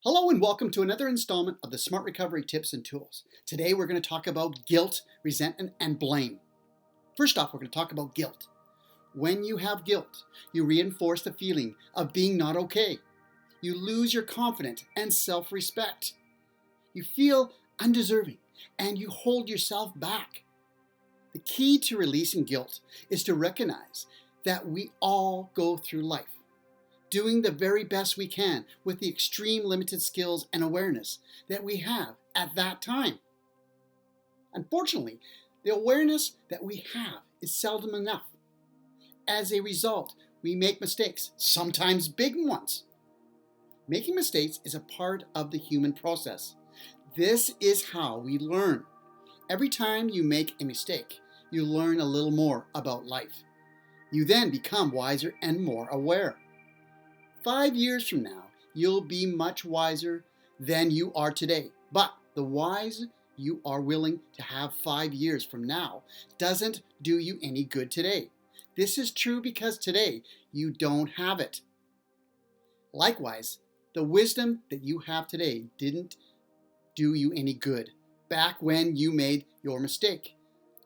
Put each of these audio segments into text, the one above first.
Hello and welcome to another installment of the Smart Recovery Tips and Tools. Today we're going to talk about guilt, resentment, and blame. First off, we're going to talk about guilt. When you have guilt, you reinforce the feeling of being not okay. You lose your confidence and self-respect. You feel undeserving and you hold yourself back. The key to releasing guilt is to recognize that we all go through life doing the very best we can with the extreme limited skills and awareness that we have at that time. Unfortunately, the awareness that we have is seldom enough. As a result, we make mistakes, sometimes big ones. Making mistakes is a part of the human process. This is how we learn. Every time you make a mistake, you learn a little more about life. You then become wiser and more aware. 5 years from now, you'll be much wiser than you are today. But the wise you are willing to have 5 years from now doesn't do you any good today. This is true because today you don't have it. Likewise, the wisdom that you have today didn't do you any good back when you made your mistake.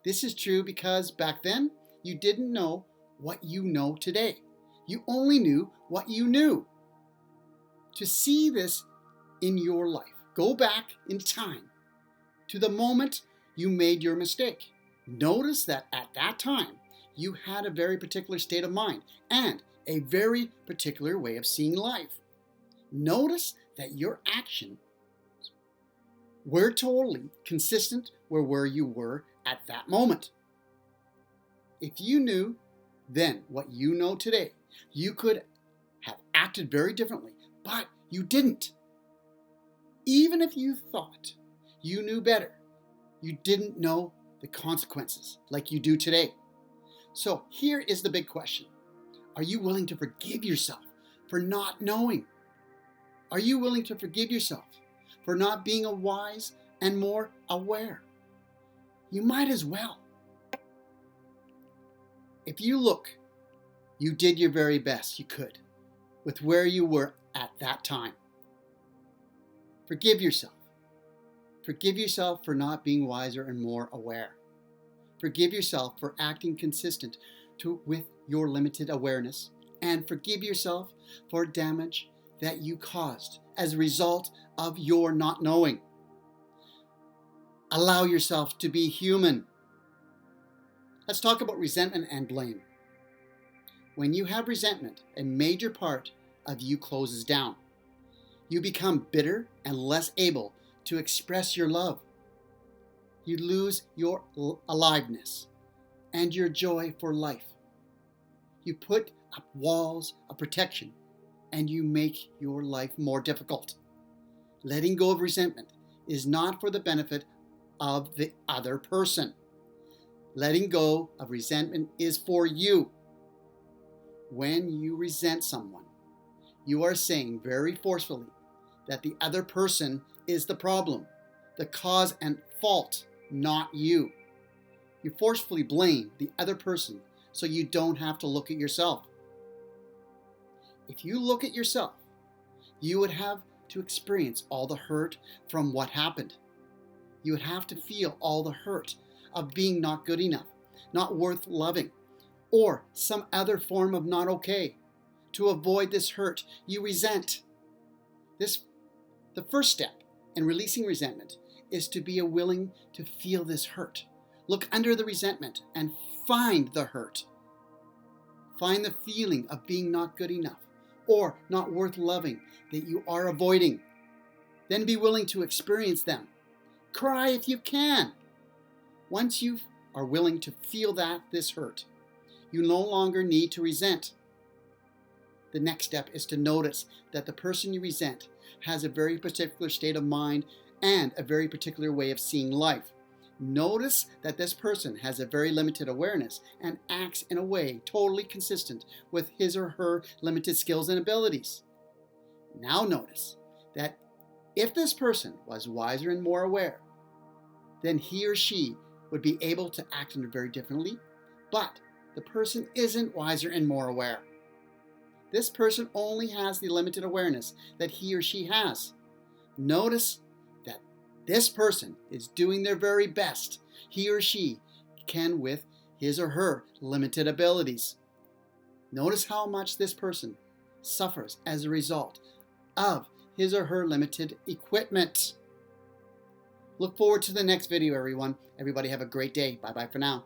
This is true because back then you didn't know what you know today. You only knew what you knew. To see this in your life, go back in time to the moment you made your mistake. Notice that at that time, you had a very particular state of mind and a very particular way of seeing life. Notice that your actions were totally consistent with where you were at that moment. If you knew then what you know today, you could have acted very differently, but you didn't. Even if you thought you knew better, you didn't know the consequences like you do today. So here is the big question. Are you willing to forgive yourself for not knowing? Are you willing to forgive yourself for not being wise and more aware? You might as well. If you look, you did your very best you could with where you were at that time. Forgive yourself. Forgive yourself for not being wiser and more aware. Forgive yourself for acting consistent with your limited awareness, and forgive yourself for damage that you caused as a result of your not knowing. Allow yourself to be human. Let's talk about resentment and blame. When you have resentment, a major part of you closes down. You become bitter and less able to express your love. You lose your aliveness and your joy for life. You put up walls of protection and you make your life more difficult. Letting go of resentment is not for the benefit of the other person. Letting go of resentment is for you. When you resent someone, you are saying very forcefully that the other person is the problem, the cause and fault, not you. You forcefully blame the other person so you don't have to look at yourself. If you look at yourself, you would have to experience all the hurt from what happened. You would have to feel all the hurt of being not good enough, not worth loving, or some other form of not okay. To avoid this hurt, you resent. The first step in releasing resentment is to be willing to feel this hurt. Look under the resentment and find the hurt. Find the feeling of being not good enough or not worth loving that you are avoiding. Then be willing to experience them. Cry if you can. Once you are willing to feel this hurt, you no longer need to resent. The next step is to notice that the person you resent has a very particular state of mind and a very particular way of seeing life. Notice that this person has a very limited awareness and acts in a way totally consistent with his or her limited skills and abilities. Now notice that if this person was wiser and more aware, then he or she would be able to act very differently, but the person isn't wiser and more aware. This person only has the limited awareness that he or she has. Notice that this person is doing their very best he or she can with his or her limited abilities. Notice how much this person suffers as a result of his or her limited equipment. Look forward to the next video, everyone. Everybody have a great day. Bye-bye for now.